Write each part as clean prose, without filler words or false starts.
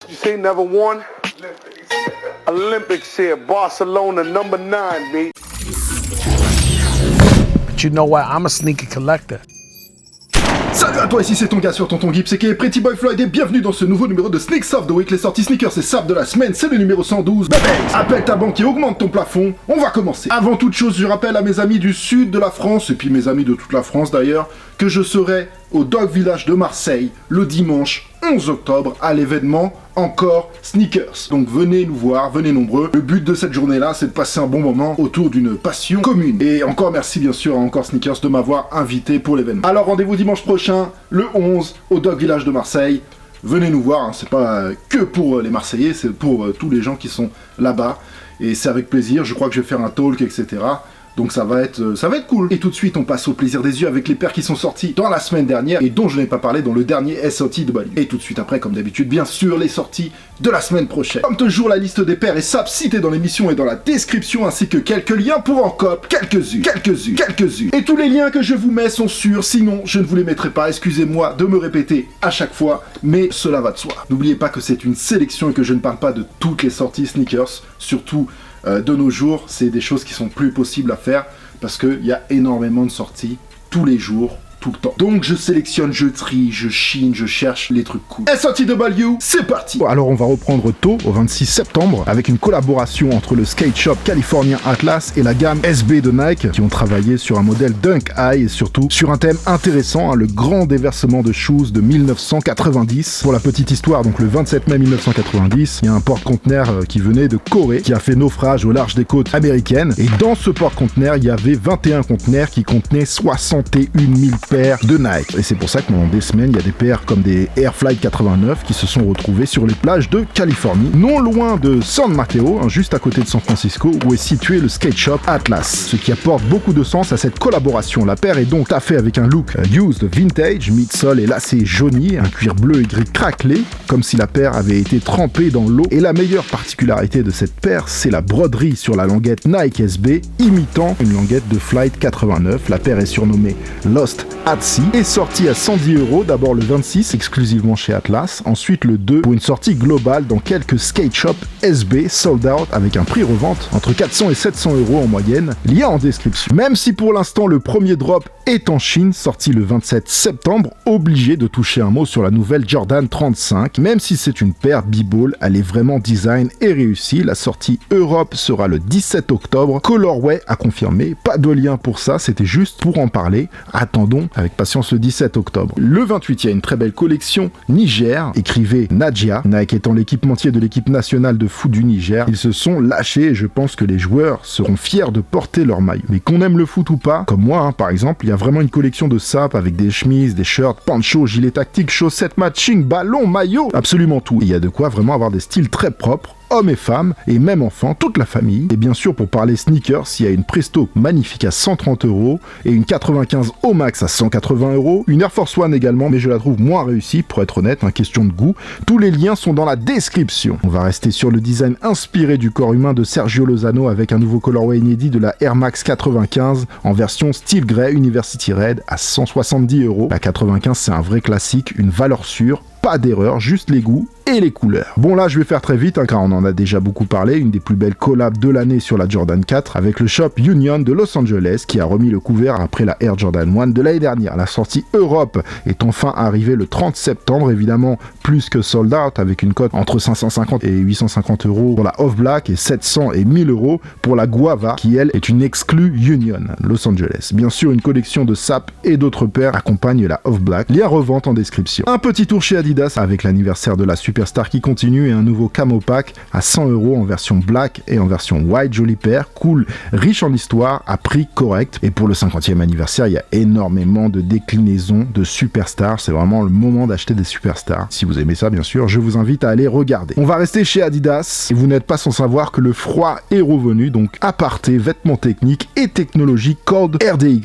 You say never won? Olympics here, Barcelona number 9, B. But you know what? I'm a sneaker collector. Salut à toi, ici c'est ton gars sur Tonton Gibbs, c'est Pretty Boy Floyd et bienvenue dans ce nouveau numéro de Sneaks of the Week. Les sorties sneakers et saps de la semaine, c'est le numéro 112. Bébé, appelle ta banque et augmente ton plafond, on va commencer. Avant toute chose, je rappelle à mes amis du sud de la France, et puis mes amis de toute la France d'ailleurs, que je serai au Dog Village de Marseille le dimanche 11 octobre à l'événement Encore Sneakers. Donc venez nous voir, venez nombreux. Le but de cette journée-là, c'est de passer un bon moment autour d'une passion commune. Et encore merci bien sûr à Encore Sneakers de m'avoir invité pour l'événement. Alors rendez-vous dimanche prochain, le 11, au Dog Village de Marseille. Venez nous voir, hein. C'est pas que pour les Marseillais, c'est pour tous les gens qui sont là-bas. Et c'est avec plaisir, je crois que je vais faire un talk, etc. Donc ça va être cool. Et tout de suite, on passe au plaisir des yeux avec les paires qui sont sorties dans la semaine dernière et dont je n'ai pas parlé dans le dernier SOT de Bali. Et tout de suite après, comme d'habitude, bien sûr, les sorties de la semaine prochaine. Comme toujours, la liste des paires et saps citées dans l'émission et dans la description, ainsi que quelques liens pour en cop, quelques-unes. Et tous les liens que je vous mets sont sûrs, sinon je ne vous les mettrai pas. Excusez-moi de me répéter à chaque fois, mais cela va de soi. N'oubliez pas que c'est une sélection et que je ne parle pas de toutes les sorties sneakers, surtout de nos jours, c'est des choses qui sont plus possibles à faire parce qu'il y a énormément de sorties tous les jours, tout le temps. Donc je sélectionne, je trie, je chine, je cherche les trucs cool. SOTW, c'est parti. Alors on va reprendre tôt, au 26 septembre, avec une collaboration entre le skate shop californien Atlas et la gamme SB de Nike, qui ont travaillé sur un modèle Dunk High et surtout sur un thème intéressant, hein, le grand déversement de shoes de 1990. Pour la petite histoire, donc le 27 mai 1990, il y a un porte-conteneur qui venait de Corée, qui a fait naufrage au large des côtes américaines, et dans ce porte-conteneur, il y avait 21 conteneurs qui contenaient 61 000 paires de Nike. Et c'est pour ça que pendant des semaines, il y a des paires comme des Air Flight 89 qui se sont retrouvées sur les plages de Californie, non loin de San Mateo, hein, juste à côté de San Francisco, où est situé le skate shop Atlas. Ce qui apporte beaucoup de sens à cette collaboration. La paire est donc taffée avec un look used vintage, midsole et lacet jauni, un cuir bleu et gris craquelé, comme si la paire avait été trempée dans l'eau. Et la meilleure particularité de cette paire, c'est la broderie sur la languette Nike SB, imitant une languette de Flight 89. La paire est surnommée Lost at Sea, est sorti à 110 €, d'abord le 26 exclusivement chez Atlas, ensuite le 2 pour une sortie globale dans quelques skate shops SB sold out avec un prix revente entre 400 et 700 € en moyenne, lien en description. Même si pour l'instant le premier drop est en Chine, sorti le 27 septembre, obligé de toucher un mot sur la nouvelle Jordan 35, même si c'est une paire b-ball, elle est vraiment design et réussie. La sortie Europe sera le 17 octobre, colorway à confirmer, pas de lien pour ça, c'était juste pour en parler. Attendons avec patience le 17 octobre. Le 28, il y a une très belle collection Niger, écrivait Nadia. Nike étant l'équipementier de l'équipe nationale de foot du Niger, ils se sont lâchés et je pense que les joueurs seront fiers de porter leur maillot. Mais qu'on aime le foot ou pas, comme moi par exemple, il y a vraiment une collection de sapes avec des chemises, des shirts, ponchos, gilets tactiques, chaussettes matching, ballons, maillots, absolument tout. Et il y a de quoi vraiment avoir des styles très propres, hommes et femmes, et même enfants, toute la famille. Et bien sûr, pour parler sneakers, il y a une Presto magnifique à 130 € et une 95 au max à 180 €, une Air Force One également, mais je la trouve moins réussie, pour être honnête, question de goût. Tous les liens sont dans la description. On va rester sur le design inspiré du corps humain de Sergio Lozano avec un nouveau colorway inédit de la Air Max 95 en version style grey University Red à 170 €. La 95, c'est un vrai classique, une valeur sûre, pas d'erreur, juste les goûts et les couleurs. Bon là je vais faire très vite car on en a déjà beaucoup parlé, une des plus belles collabs de l'année sur la Jordan 4 avec le shop Union de Los Angeles qui a remis le couvert après la Air Jordan 1 de l'année dernière. La sortie Europe est enfin arrivée le 30 septembre, évidemment plus que sold out avec une cote entre 550 et 850 € pour la Off Black et 700 et 1000 € pour la Guava qui elle est une exclue Union Los Angeles. Bien sûr une collection de sapes et d'autres paires accompagne la Off Black, lien revente en description. Un petit tour chez Adidas avec l'anniversaire de la Superstar qui continue et un nouveau camo pack à 100 € en version black et en version white, jolie paire, cool, riche en histoire, à prix correct. Et pour le 50e anniversaire, il y a énormément de déclinaisons de Superstar, c'est vraiment le moment d'acheter des Superstars. Si vous aimez ça, bien sûr, je vous invite à aller regarder. On va rester chez Adidas et vous n'êtes pas sans savoir que le froid est revenu, donc aparté, vêtements techniques et technologiques, code RDY,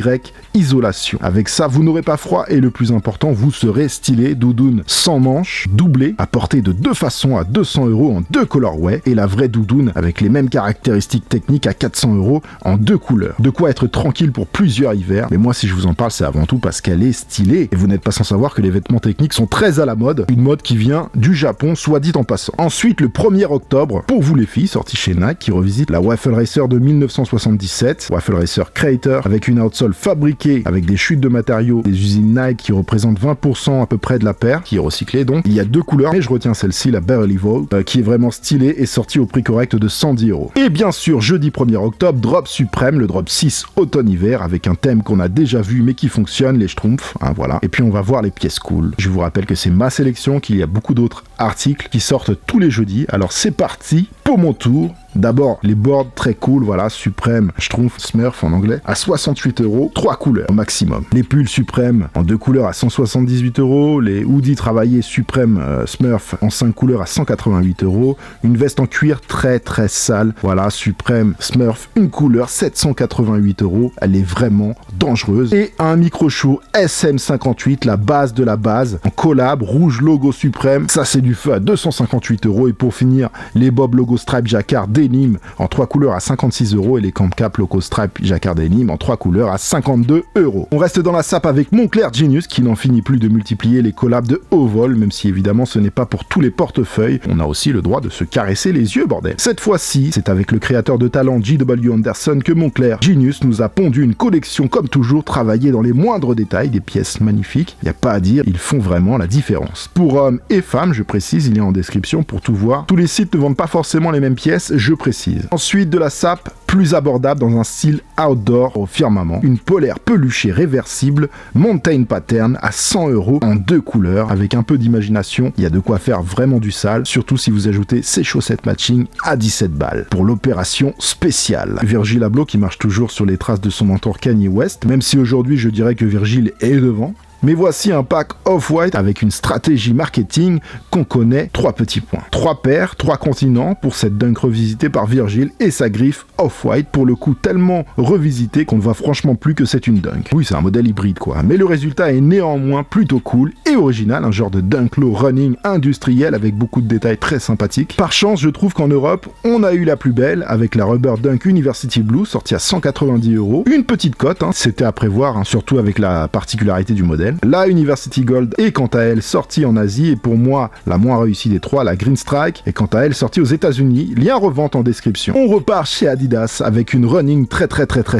isolation. Avec ça, vous n'aurez pas froid et le plus important, vous serez stylé, doudoune 100 sans manches, doublée, à porter de deux façons à 200 € en deux colorways, et la vraie doudoune avec les mêmes caractéristiques techniques à 400 € en deux couleurs. De quoi être tranquille pour plusieurs hivers, mais moi si je vous en parle c'est avant tout parce qu'elle est stylée, et vous n'êtes pas sans savoir que les vêtements techniques sont très à la mode, une mode qui vient du Japon, soit dit en passant. Ensuite, le 1er octobre, pour vous les filles, sorti chez Nike, qui revisite la Waffle Racer de 1977, Waffle Racer Creator, avec une outsole fabriquée avec des chutes de matériaux des usines Nike qui représentent 20% à peu près de la paire, qui est recyclée donc. Il y a deux couleurs, mais je retiens celle-ci, la Barely Vol, qui est vraiment stylée et sortie au prix correct de 110 €. Et bien sûr, jeudi 1er octobre, drop suprême, le drop 6 automne-hiver, avec un thème qu'on a déjà vu mais qui fonctionne, les schtroumpfs, hein, voilà. Et puis on va voir les pièces cool. Je vous rappelle que c'est ma sélection, qu'il y a beaucoup d'autres articles qui sortent tous les jeudis. Alors c'est parti pour mon tour. D'abord, les boards très cool, voilà, Supreme, Schtroumpf, Smurf en anglais, à 68 €, 3 couleurs au maximum. Les pulls Supreme en 2 couleurs à 178 €, les hoodies travaillés Supreme Smurf en 5 couleurs à 188 €, une veste en cuir très très sale, voilà, Supreme Smurf, une couleur, 788 €, elle est vraiment dangereuse. Et un micro-show SM58, la base de la base, en collab, rouge logo Supreme, ça c'est du feu à 258 €. Et pour finir, les Bob logo Stripe Jacquard Denim en 3 couleurs à 56 € et les Camp Cap logo Stripe Jacquard Denim en 3 couleurs à 52 €. On reste dans la sape avec Moncler Genius qui n'en finit plus de multiplier les collabs de haut vol, même si évidemment ce n'est pas pour tous les portefeuilles, on a aussi le droit de se caresser les yeux, bordel. Cette fois-ci, c'est avec le créateur de talent J.W. Anderson que Moncler Genius nous a pondu une collection comme toujours travaillée dans les moindres détails, des pièces magnifiques, y a pas à dire, ils font vraiment la différence. Pour hommes et femmes, je précise, il y a en description pour tout voir. Tous les sites ne vendent pas forcément les mêmes pièces, je précise. Ensuite, de la sape plus abordable dans un style outdoor au firmament, une polaire peluchée réversible Mountain Pattern à 100 € en 2 couleurs, avec un peu d'imagination, il y a de quoi faire vraiment du sale, surtout si vous ajoutez ces chaussettes matching à 17 balles pour l'opération spéciale. Virgil Abloh qui marche toujours sur les traces de son mentor Kanye West, même si aujourd'hui je dirais que Virgil est devant. Mais voici un pack Off-White avec une stratégie marketing qu'on connaît. 3 petits points. 3 paires, 3 continents pour cette dunk revisitée par Virgil et sa griffe Off-White, pour le coup tellement revisitée qu'on ne voit franchement plus que c'est une dunk. Oui, c'est un modèle hybride quoi. Mais le résultat est néanmoins plutôt cool et original, un genre de dunk low running industriel avec beaucoup de détails très sympathiques. Par chance, je trouve qu'en Europe, on a eu la plus belle avec la Rubber Dunk University Blue sortie à 190 €. Une petite cote, hein, c'était à prévoir, hein, surtout avec la particularité du modèle. La University Gold est quant à elle sortie en Asie et pour moi la moins réussie des trois, la Green Strike, est quant à elle sortie aux États-Unis. Lien revente en description. On repart chez Adidas avec une running très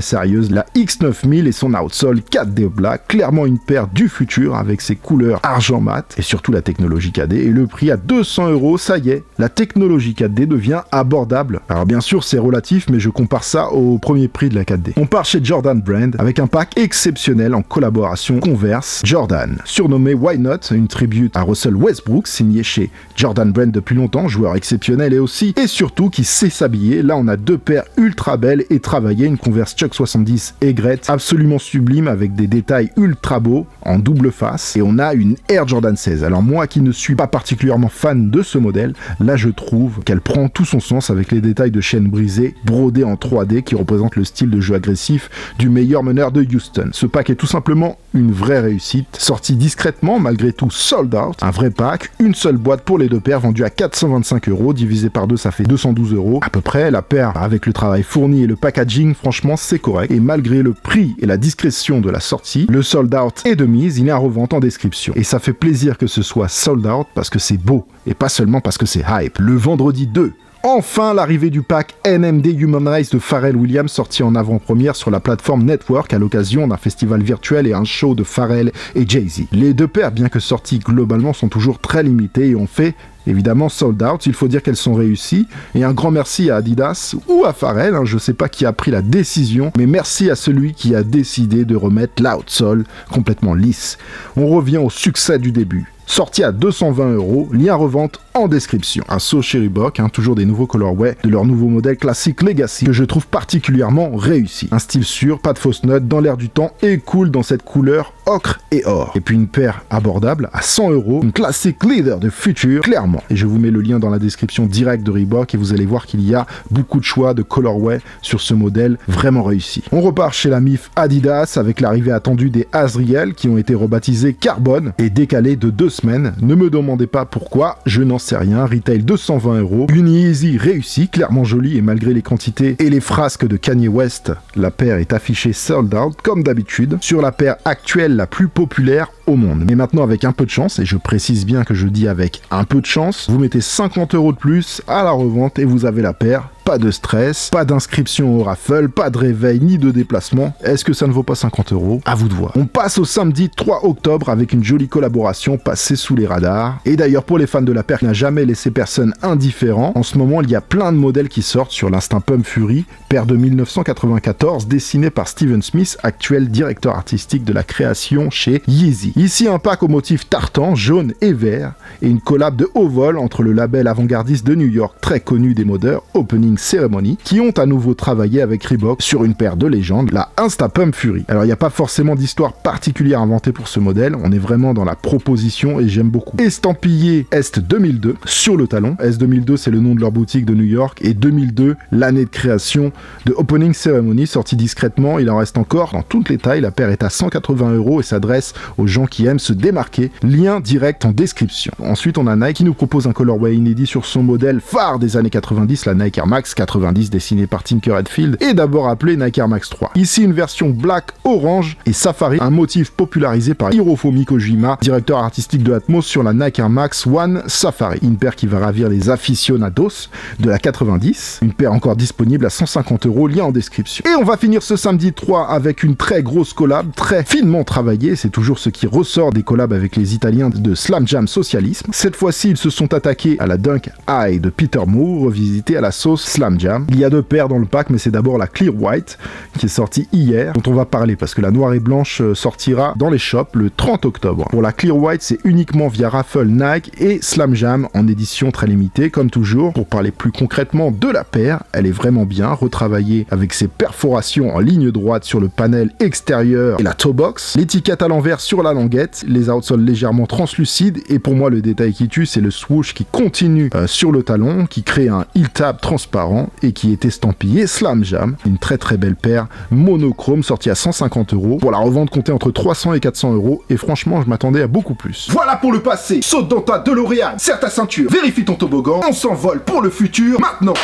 sérieuse, la X9000 et son outsole 4D Black, clairement une paire du futur avec ses couleurs argent mat et surtout la technologie 4D et le prix à 200 €. Ça y est, la technologie 4D devient abordable. Alors bien sûr c'est relatif mais je compare ça au premier prix de la 4D. On part chez Jordan Brand avec un pack exceptionnel en collaboration Converse Jordan, surnommé Why Not, une tribute à Russell Westbrook, signé chez Jordan Brand depuis longtemps, joueur exceptionnel et surtout qui sait s'habiller. Là on a 2 paires ultra belles et travaillées, une Converse Chuck 70 aigrette, absolument sublime avec des détails ultra beaux en double face, et on a une Air Jordan 16. Alors moi qui ne suis pas particulièrement fan de ce modèle, là je trouve qu'elle prend tout son sens avec les détails de chaîne brisée, brodés en 3D qui représentent le style de jeu agressif du meilleur meneur de Houston. Ce pack est tout simplement une vraie réussite, sorti discrètement, malgré tout sold out, un vrai pack, une seule boîte pour les 2 paires, vendue à 425 €, divisé par 2 ça fait 212 € à peu près. La paire avec le travail fourni et le packaging, franchement c'est correct, et malgré le prix et la discrétion de la sortie, le sold out est de mise, il est à revente en description. Et ça fait plaisir que ce soit sold out parce que c'est beau, et pas seulement parce que c'est hype. Le vendredi 2, enfin, l'arrivée du pack NMD Human Race de Pharrell Williams, sorti en avant-première sur la plateforme Network à l'occasion d'un festival virtuel et un show de Pharrell et Jay-Z. Les 2 paires, bien que sorties globalement, sont toujours très limitées et ont fait évidemment sold out. Il faut dire qu'elles sont réussies, et un grand merci à Adidas ou à Pharrell, je sais pas qui a pris la décision, mais merci à celui qui a décidé de remettre l'outsole complètement lisse. On revient au succès du début. Sorti à 220 €, lien revente en description. Un saut chez Reebok, toujours des nouveaux colorways de leur nouveau modèle classique Legacy, que je trouve particulièrement réussi. Un style sûr, pas de fausses notes, dans l'air du temps et cool dans cette couleur ocre et or. Et puis une paire abordable à 100 €, une classique leader de futur, clairement. Et je vous mets le lien dans la description directe de Reebok et vous allez voir qu'il y a beaucoup de choix de colorway sur ce modèle vraiment réussi. On repart chez la MIF Adidas avec l'arrivée attendue des Azriel qui ont été rebaptisés Carbone et décalés de 2 semaines. Ne me demandez pas pourquoi, je n'en sais rien. Retail 220 €. Une Yeezy réussie, clairement jolie et malgré les quantités et les frasques de Kanye West, la paire est affichée sold out comme d'habitude sur la paire actuelle la plus populaire au monde. Mais maintenant avec un peu de chance, et je précise bien que je dis avec un peu de chance, vous mettez 50 € de plus à la revente et vous avez la paire. Pas de stress, pas d'inscription au raffle, pas de réveil ni de déplacement. Est-ce que ça ne vaut pas 50 €? À vous de voir. On passe au samedi 3 octobre avec une jolie collaboration passée sous les radars. Et d'ailleurs pour les fans de la paire qui n'a jamais laissé personne indifférent, en ce moment il y a plein de modèles qui sortent sur l'Instinct Pump Fury, paire de 1994 dessinée par Steven Smith, actuel directeur artistique de la création chez Yeezy. Ici un pack au motif tartan, jaune et vert, et une collab de haut vol entre le label avant-gardiste de New York très connu des modeurs, Opening Ceremony, qui ont à nouveau travaillé avec Reebok sur une paire de légendes, la Insta Pump Fury. Alors il n'y a pas forcément d'histoire particulière inventée pour ce modèle, on est vraiment dans la proposition et j'aime beaucoup. Estampillé Est 2002 sur le talon. Est 2002 c'est le nom de leur boutique de New York et 2002 l'année de création de Opening Ceremony, sorti discrètement, il en reste encore dans toutes les tailles, la paire est à 180 € et s'adresse aux gens qui aiment se démarquer. Lien direct en description. Ensuite on a Nike qui nous propose un colorway inédit sur son modèle phare des années 90, la Nike Air Max 90 dessiné par Tinker Hatfield et d'abord appelé Nike Air Max 3. Ici une version black, orange et safari, un motif popularisé par Hirofumi Kojima, directeur artistique de Atmos sur la Nike Air Max One Safari. Une paire qui va ravir les aficionados de la 90, une paire encore disponible à 150 €, lien en description. Et on va finir ce samedi 3 avec une très grosse collab, très finement travaillée, c'est toujours ce qui ressort des collabs avec les Italiens de Slam Jam Socialisme. Cette fois-ci ils se sont attaqués à la Dunk High de Peter Moore, revisitée à la sauce Slam Jam. Il y a 2 paires dans le pack, mais c'est d'abord la Clear White qui est sortie hier, dont on va parler parce que la noire et blanche sortira dans les shops le 30 octobre. Pour la Clear White, c'est uniquement via Raffle Nike et Slam Jam en édition très limitée, comme toujours. Pour parler plus concrètement de la paire, elle est vraiment bien retravaillée avec ses perforations en ligne droite sur le panel extérieur et la toe box, l'étiquette à l'envers sur la languette, les outsoles légèrement translucides et pour moi le détail qui tue, c'est le swoosh qui continue sur le talon, qui crée un heel tab transparent et qui est estampillé Slam Jam. Une très très belle paire monochrome sortie à 150 €. Pour la revente, comptée entre 300 et 400 € et franchement je m'attendais à beaucoup plus. Voilà pour le passé. Saute dans ta DeLorean, serre ta ceinture, vérifie ton toboggan, on s'envole pour le futur maintenant.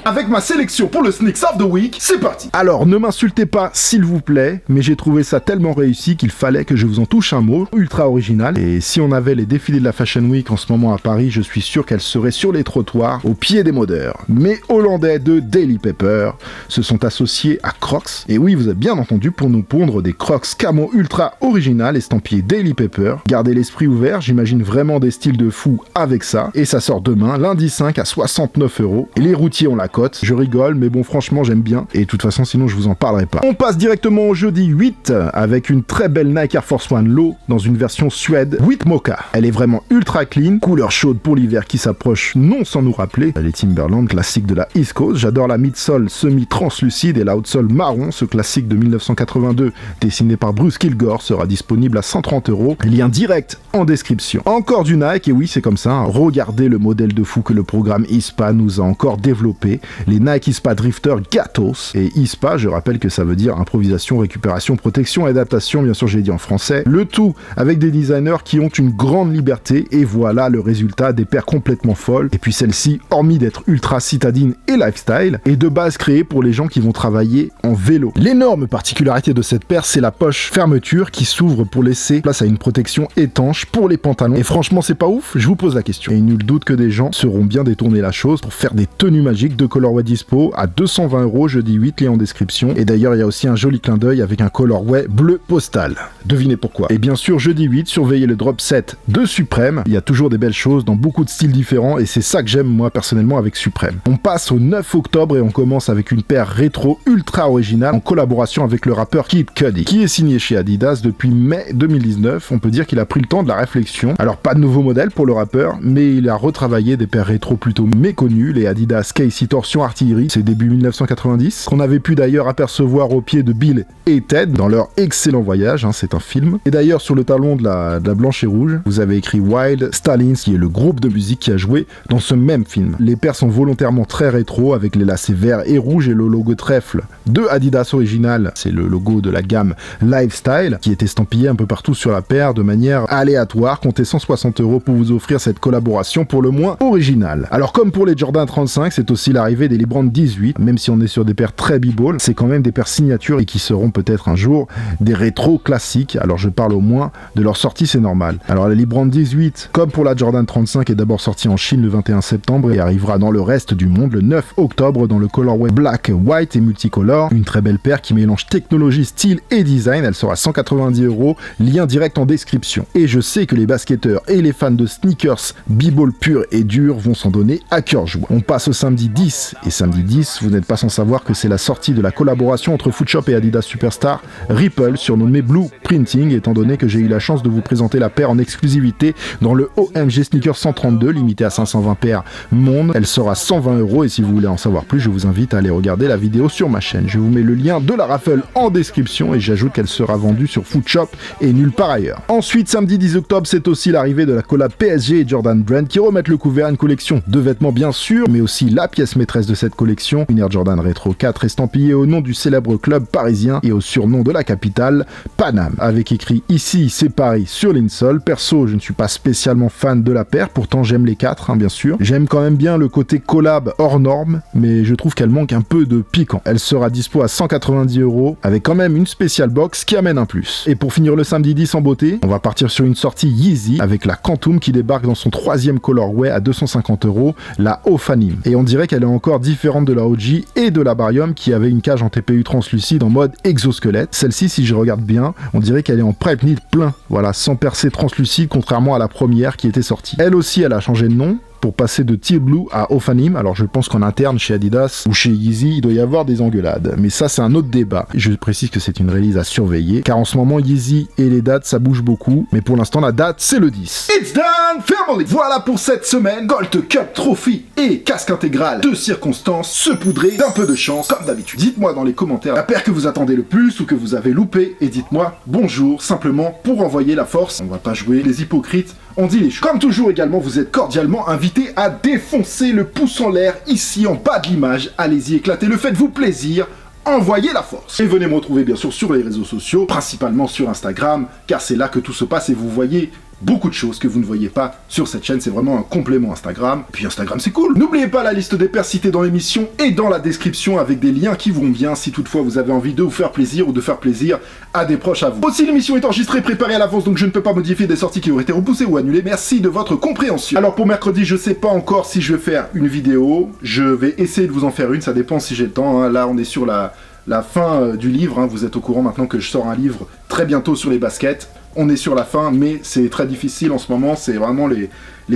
Avec ma sélection pour le Sneaks of the Week, c'est parti. Alors, ne m'insultez pas, s'il vous plaît, mais j'ai trouvé ça tellement réussi qu'il fallait que je vous en touche un mot, ultra original. Et si on avait les défilés de la Fashion Week en ce moment à Paris, je suis sûr qu'elles seraient sur les trottoirs, au pied des modeurs. Mes Hollandais de Daily Paper se sont associés à Crocs. Et oui, vous avez bien entendu, pour nous pondre des Crocs camo ultra original estampillés Daily Paper. Gardez l'esprit ouvert, j'imagine vraiment des styles de fou avec ça. Et ça sort demain, lundi 5 à 69 €. Et les routiers ont la je rigole, mais bon, franchement, j'aime bien. Et de toute façon, sinon, je vous en parlerai pas. On passe directement au jeudi 8 avec une très belle Nike Air Force One Low dans une version suède 8 Mocha. Elle est vraiment ultra clean, couleur chaude pour l'hiver qui s'approche, non sans nous rappeler les Timberland classiques de la East Coast. J'adore la midsole semi-translucide et l'outsole marron. Ce classique de 1982 dessiné par Bruce Kilgore sera disponible à 130 €. Lien direct en description. Encore du Nike, et oui, c'est comme ça. Hein. Regardez le modèle de fou que le programme ISPA nous a encore développé. Les Nike ISPA Drifter Gatos. Et ISPA, je rappelle que ça veut dire improvisation, récupération, protection et adaptation, bien sûr j'ai dit en français. Le tout avec des designers qui ont une grande liberté et voilà le résultat, des paires complètement folles. Et puis celle-ci, hormis d'être ultra citadine et lifestyle, est de base créée pour les gens qui vont travailler en vélo. L'énorme particularité de cette paire, c'est la poche fermeture qui s'ouvre pour laisser place à une protection étanche pour les pantalons. Et franchement, c'est pas ouf, je vous pose la question. Et nul doute que des gens seront bien détourner la chose pour faire des tenues magiques de colorway dispo à 220 €, jeudi 8, lien en description. Et d'ailleurs, il y a aussi un joli clin d'œil avec un colorway bleu postal. Devinez pourquoi. Et bien sûr, jeudi 8, surveillez le drop set de Supreme. Il y a toujours des belles choses dans beaucoup de styles différents et c'est ça que j'aime moi personnellement avec Supreme. On passe au 9 octobre et on commence avec une paire rétro ultra originale en collaboration avec le rappeur Kid Cudi, qui est signé chez Adidas depuis mai 2019. On peut dire qu'il a pris le temps de la réflexion. Alors pas de nouveau modèle pour le rappeur, mais il a retravaillé des paires rétro plutôt méconnues, les Adidas K-City torsion artillerie, c'est début 1990, qu'on avait pu d'ailleurs apercevoir au pied de Bill et Ted dans leur excellent voyage, hein, c'est un film. Et d'ailleurs sur le talon de la blanche et rouge, vous avez écrit Wild Stallions, qui est le groupe de musique qui a joué dans ce même film. Les paires sont volontairement très rétro, avec les lacets verts et rouges et le logo trèfle de Adidas original, c'est le logo de la gamme Lifestyle, qui est estampillé un peu partout sur la paire de manière aléatoire. Comptez 160 € pour vous offrir cette collaboration pour le moins originale. Alors comme pour les Jordan 35, c'est aussi l'arrivée des Libran 18, même si on est sur des paires très b-ball, c'est quand même des paires signatures et qui seront peut-être un jour des rétros classiques. Alors je parle au moins de leur sortie, c'est normal. Alors la Libran 18, comme pour la Jordan 35, est d'abord sortie en Chine le 21 septembre et arrivera dans le reste du monde le 9 octobre dans le colorway black, white et multicolore. Une très belle paire qui mélange technologie, style et design. Elle sera 190 €, lien direct en description. Et je sais que les basketteurs et les fans de sneakers b-ball pur et dur vont s'en donner à cœur joie. On passe au samedi 10, et samedi 10, vous n'êtes pas sans savoir que c'est la sortie de la collaboration entre Footshop et Adidas Superstar Ripple, surnommée Blue Printing, étant donné que j'ai eu la chance de vous présenter la paire en exclusivité dans le OMG Sneaker 132, limité à 520 paires monde. Elle sera 120 € et si vous voulez en savoir plus, je vous invite à aller regarder la vidéo sur ma chaîne. Je vous mets le lien de la raffle en description et j'ajoute qu'elle sera vendue sur Footshop et nulle part ailleurs. Ensuite, samedi 10 octobre, c'est aussi l'arrivée de la collab PSG et Jordan Brand qui remettent le couvert à une collection de vêtements bien sûr, mais aussi la pièce maîtresse de cette collection, une Air Jordan Retro 4 estampillée au nom du célèbre club parisien et au surnom de la capitale, Paname, avec écrit ici c'est Paris sur l'insole. Perso, je ne suis pas spécialement fan de la paire, pourtant j'aime les 4, hein, bien sûr. J'aime quand même bien le côté collab hors norme, mais je trouve qu'elle manque un peu de piquant. Elle sera dispo à 190 € avec quand même une spéciale box qui amène un plus. Et pour finir le samedi 10 en beauté, on va partir sur une sortie Yeezy avec la Quantum qui débarque dans son 3e colorway à 250 €, la Ophanim. Et on dirait qu'elle est encore différente de la OG et de la Barium qui avait une cage en TPU translucide en mode exosquelette. Celle-ci, si je regarde bien, on dirait qu'elle est en pipe knit plein, voilà, sans percée translucide contrairement à la première qui était sortie. Elle aussi, elle a changé de nom pour passer de Teal Blue à Ophanim. Alors je pense qu'en interne chez Adidas ou chez Yeezy, il doit y avoir des engueulades. Mais ça, c'est un autre débat. Je précise que c'est une release à surveiller, car en ce moment, Yeezy et les dates, ça bouge beaucoup. Mais pour l'instant, la date, c'est le 10. It's done, family! Voilà pour cette semaine. Gold Cup Trophy et casque intégral de circonstances, saupoudré d'un peu de chance, comme d'habitude. Dites-moi dans les commentaires la paire que vous attendez le plus ou que vous avez loupé, et dites-moi bonjour, simplement pour envoyer la force. On va pas jouer les hypocrites, on dit les choses. Comme toujours également, vous êtes cordialement invités à défoncer le pouce en l'air ici en bas de l'image. Allez-y, éclatez-le, faites-vous plaisir, envoyez la force. Et venez me retrouver bien sûr sur les réseaux sociaux, principalement sur Instagram, car c'est là que tout se passe et vous voyez beaucoup de choses que vous ne voyez pas sur cette chaîne, c'est vraiment un complément Instagram. Et puis Instagram c'est cool. N'oubliez pas la liste des paires citées dans l'émission et dans la description avec des liens qui vont bien si toutefois vous avez envie de vous faire plaisir ou de faire plaisir à des proches à vous. Aussi l'émission est enregistrée, préparée à l'avance, donc je ne peux pas modifier des sorties qui auraient été repoussées ou annulées. Merci de votre compréhension. Alors pour mercredi, je sais pas encore si je vais faire une vidéo, je vais essayer de vous en faire une, ça dépend si j'ai le temps, hein. Là on est sur la fin du livre, hein. Vous êtes au courant maintenant que je sors un livre très bientôt sur les baskets. On est sur la fin, mais c'est très difficile en ce moment, c'est vraiment les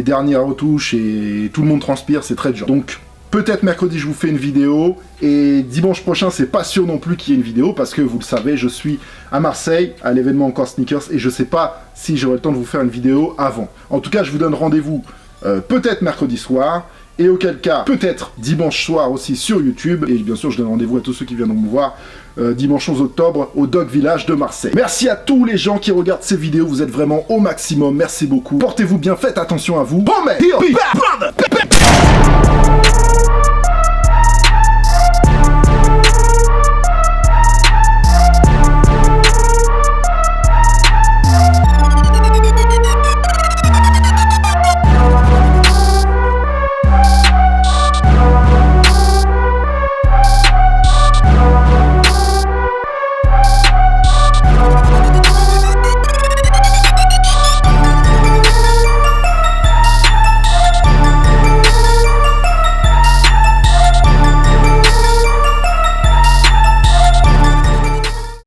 dernières retouches et tout le monde transpire, c'est très dur. Donc peut-être mercredi je vous fais une vidéo, et dimanche prochain c'est pas sûr non plus qu'il y ait une vidéo, parce que vous le savez, je suis à Marseille, à l'événement Encore Sneakers, et je sais pas si j'aurai le temps de vous faire une vidéo avant. En tout cas, je vous donne rendez-vous peut-être mercredi soir, et auquel cas, peut-être dimanche soir aussi sur YouTube, et bien sûr je donne rendez-vous à tous ceux qui viendront me voir dimanche 11 octobre au Dog Village de Marseille. Merci à tous les gens qui regardent ces vidéos, vous êtes vraiment au maximum, merci beaucoup. Portez-vous bien, faites attention à vous. Bon mec,